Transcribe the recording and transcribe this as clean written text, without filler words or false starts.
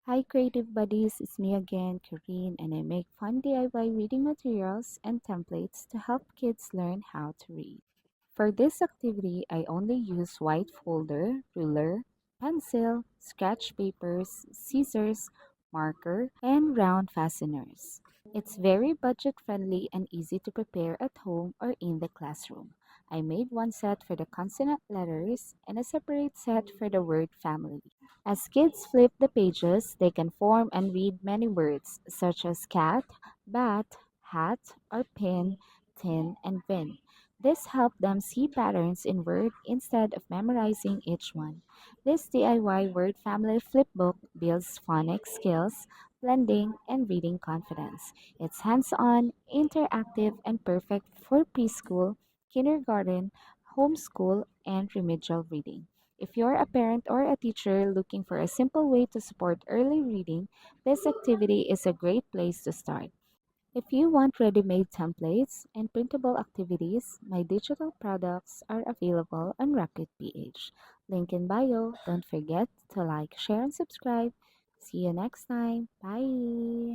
Hi creative buddies, it's me again, Kareen, and I make fun DIY reading materials and templates to help kids learn how to read. For this activity, I only use white folder, ruler, pencil, scratch papers, scissors, marker, and round fasteners. It's very budget friendly and easy to prepare at home or in the classroom. I made one set for the consonant letters and a separate set for the word family. As kids flip the pages, they can form and read many words such as cat, bat, hat, or pin, tin, and bin. This helped them see patterns in word instead of memorizing each one. This DIY word family flipbook builds phonics skills, blending, and reading confidence. It's hands-on, interactive, and perfect for preschool, kindergarten, homeschool, and remedial reading. If you're a parent or a teacher looking for a simple way to support early reading, this activity is a great place to start. If you want ready-made templates and printable activities, my digital products are available on Raket PH. Link in bio. Don't forget to like, share, and subscribe. See you next time. Bye.